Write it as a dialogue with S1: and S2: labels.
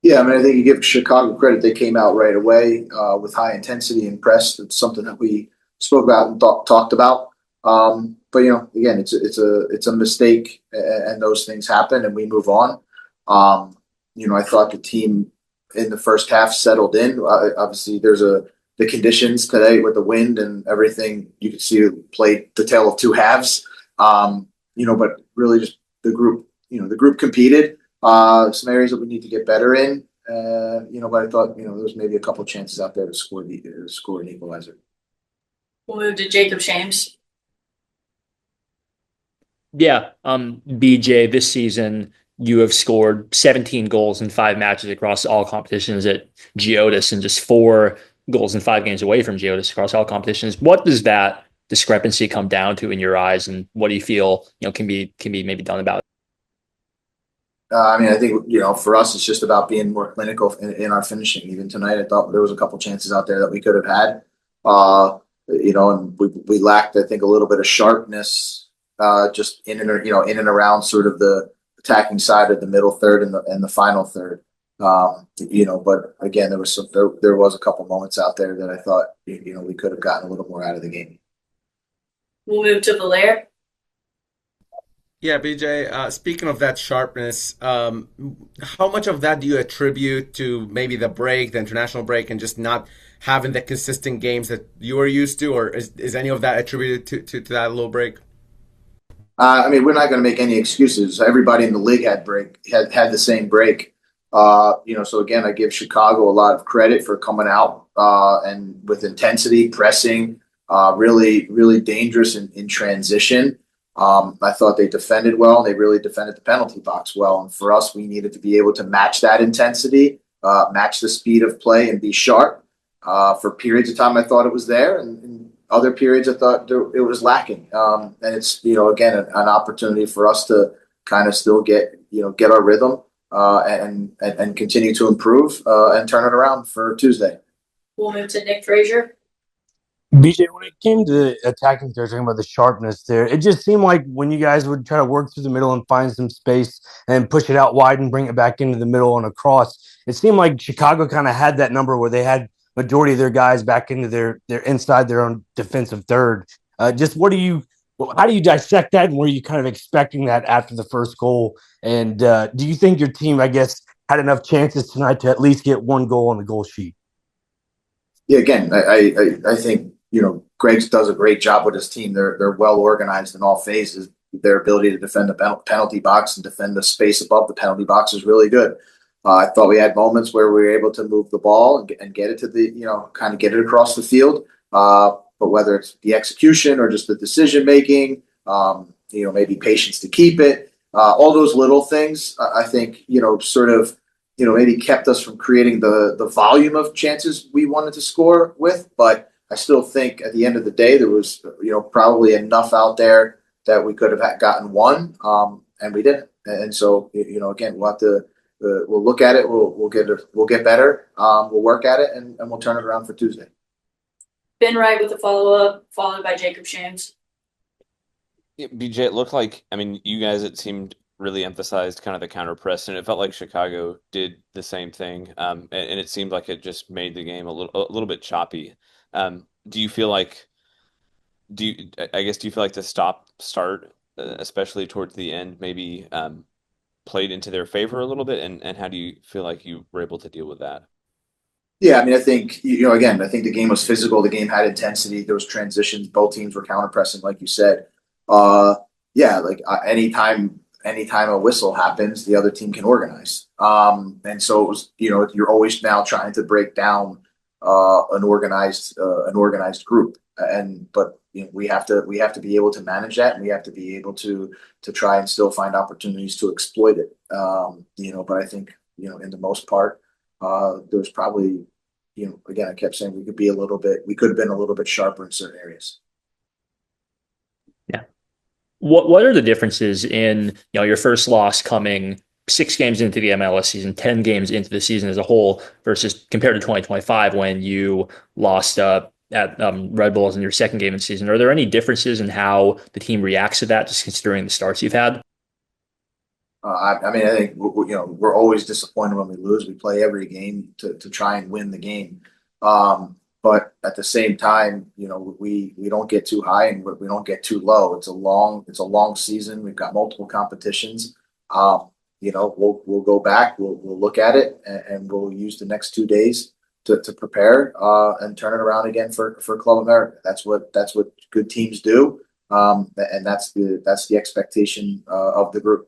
S1: Yeah, I mean, I think you give Chicago credit. They came out right away with high intensity and press. It's something that we spoke about and talked about. But again, it's a mistake, and those things happen, and we move on. I thought the team in the first half settled in. Obviously, the conditions today with the wind and everything. You could see it played the tale of two halves. But really, just the group. The group competed. Some areas that we need to get better in. But I thought there was maybe a couple of chances out there to score an equalizer.
S2: We'll move to Jacob Shames.
S3: Yeah, BJ, this season you have scored 17 goals in 5 matches across all competitions at Geodis and just 4 goals in 5 games away from Geodis across all competitions. What does that discrepancy come down to in your eyes, and what do you feel can be maybe done about it?
S1: I think for us, it's just about being more clinical in our finishing. Even tonight, I thought there was a couple chances out there that we could have had. And we lacked, I think, a little bit of sharpness, just in and around sort of the attacking side of the middle third and the final third. But again, there was a couple moments out there that I thought we could have gotten a little more out of the game.
S2: We'll move to Valaire.
S4: Yeah, BJ, speaking of that sharpness, how much of that do you attribute to maybe the break, the international break, and just not having the consistent games that you were used to, or is any of that attributed to that little break?
S1: We're not going to make any excuses. Everybody in the league had the same break. So again, I give Chicago a lot of credit for coming out and with intensity, pressing, really, really dangerous in transition. I thought they defended well. They really defended the penalty box well. And for us, we needed to be able to match that intensity, match the speed of play, and be sharp. For periods of time, I thought it was there, and other periods, I thought it was lacking. And it's again an opportunity for us to kind of still get our rhythm and continue to improve and turn it around for Tuesday.
S2: We'll move to Nick Frazier.
S5: BJ, when it came to attacking third, talking about the sharpness there, it just seemed like when you guys would try to work through the middle and find some space and push it out wide and bring it back into the middle and across, it seemed like Chicago kind of had that number where they had majority of their guys back into their inside their own defensive third. How do you dissect that, and were you kind of expecting that after the first goal? And do you think your team, I guess, had enough chances tonight to at least get one goal on the goal sheet?
S1: Yeah, again, I think Greg does a great job with his team. They're well organized in all phases. Their ability to defend the penalty box and defend the space above the penalty box is really good. I thought we had moments where we were able to move the ball and get it to kind of get it across the field. But whether it's the execution or just the decision making, maybe patience to keep it, all those little things, I think, sort of, maybe kept us from creating the volume of chances we wanted to score with. But I still think at the end of the day, there was, probably enough out there that we could have gotten one, and we didn't. And so, again, we'll look at it. We'll get better. We'll work at it, and we'll turn it around for Tuesday.
S2: Ben Wright with a follow-up, followed by Jacob Shames.
S6: Yeah, BJ, it looked like, you guys, it seemed really emphasized kind of the counter press, and it felt like Chicago did the same thing. And it seemed like it just made the game a little bit choppy. Do you feel like the start, especially towards the end, maybe played into their favor a little bit? And how do you feel like you were able to deal with that?
S1: Yeah, I think, again, I think the game was physical. The game had intensity. There was transitions. Both teams were counter pressing, like you said. Anytime a whistle happens, the other team can organize. And so it was, you're always now trying to break down an organized group. But we have to be able to manage that, and we have to be able to try and still find opportunities to exploit it. But I think, in the most part, there's probably, again, I kept saying we could have been a little bit sharper in certain areas.
S3: Yeah. What are the differences in, your first loss coming 6 games into the MLS season, 10 games into the season as a whole, versus compared to 2025 when you lost at Red Bulls in your second game of the season? Are there any differences in how the team reacts to that, just considering the starts you've had?
S1: I mean, I think we're always disappointed when we lose. We play every game to try and win the game. But at the same time, we don't get too high and we don't get too low. It's a long season. We've got multiple competitions. We'll go back. We'll look at it and we'll use the next 2 days to prepare and turn it around again for Club America. That's what good teams do. And that's the expectation of the group.